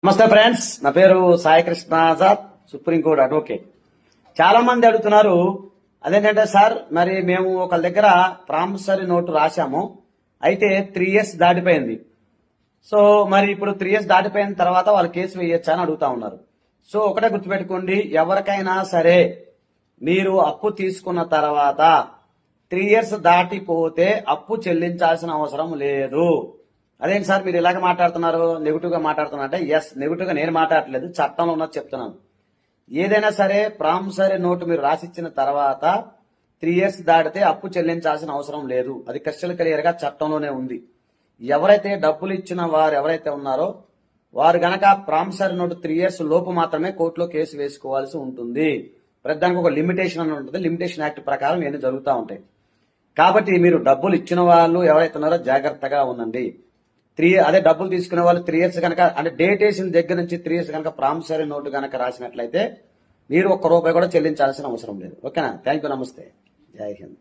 నమస్తే ఫ్రెండ్స్, నా పేరు సాయికృష్ణ ఆజాద్, సుప్రీంకోర్టు అడ్వకేట్. చాలా మంది అడుగుతున్నారు, అదేంటంటే సార్ మరి మేము ఒకళ్ళ దగ్గర ప్రామిసరీ నోటు రాశాము, అయితే 3 years దాటిపోయింది. సో మరి ఇప్పుడు 3 years దాటిపోయిన తర్వాత వాళ్ళు కేసు వేయొచ్చా అని అడుగుతా ఉన్నారు. సో ఒకటే గుర్తుపెట్టుకోండి, ఎవరికైనా సరే మీరు అప్పు తీసుకున్న తర్వాత 3 years దాటిపోతే అప్పు చెల్లించాల్సిన అవసరం లేదు. అదేంటి సార్ మీరు ఇలాగ మాట్లాడుతున్నారు, నెగిటివ్ గా మాట్లాడుతున్నారు అంటే, ఎస్, నెగిటివ్ గా నేను మాట్లాడట్లేదు, చట్టంలో ఉన్నది చెప్తున్నాను. ఏదైనా సరే ప్రామిసరీ నోటు మీరు రాసిచ్చిన తర్వాత 3 years దాటితే అప్పు చెల్లించాల్సిన అవసరం లేదు. అది క్రిస్టల్ క్లియర్ గా చట్టంలోనే ఉంది. ఎవరైతే డబ్బులు ఇచ్చిన వారు ఎవరైతే ఉన్నారో వారు గనక ప్రామిసరీ నోటు 3 years లోపు మాత్రమే కోర్టులో కేసు వేసుకోవాల్సి ఉంటుంది. ప్రతిదానికి ఒక లిమిటేషన్ అని ఉంటుంది. లిమిటేషన్ యాక్ట్ ప్రకారం ఇవన్నీ జరుగుతూ ఉంటాయి. కాబట్టి మీరు డబ్బులు ఇచ్చిన వాళ్ళు ఎవరైతే ఉన్నారో జాగ్రత్తగా ఉండండి. అదే డబ్బులు తీసుకునే వాళ్ళు 3 years కనుక, అంటే డేట్ వేసిన దగ్గర నుంచి 3 years కనుక ప్రామిసరీ నోటు కనుక రాసినట్లయితే మీరు ₹1 కూడా చెల్లించాల్సిన అవసరం లేదు. ఓకేనా? థ్యాంక్ యూ, నమస్తే, జై హింద్.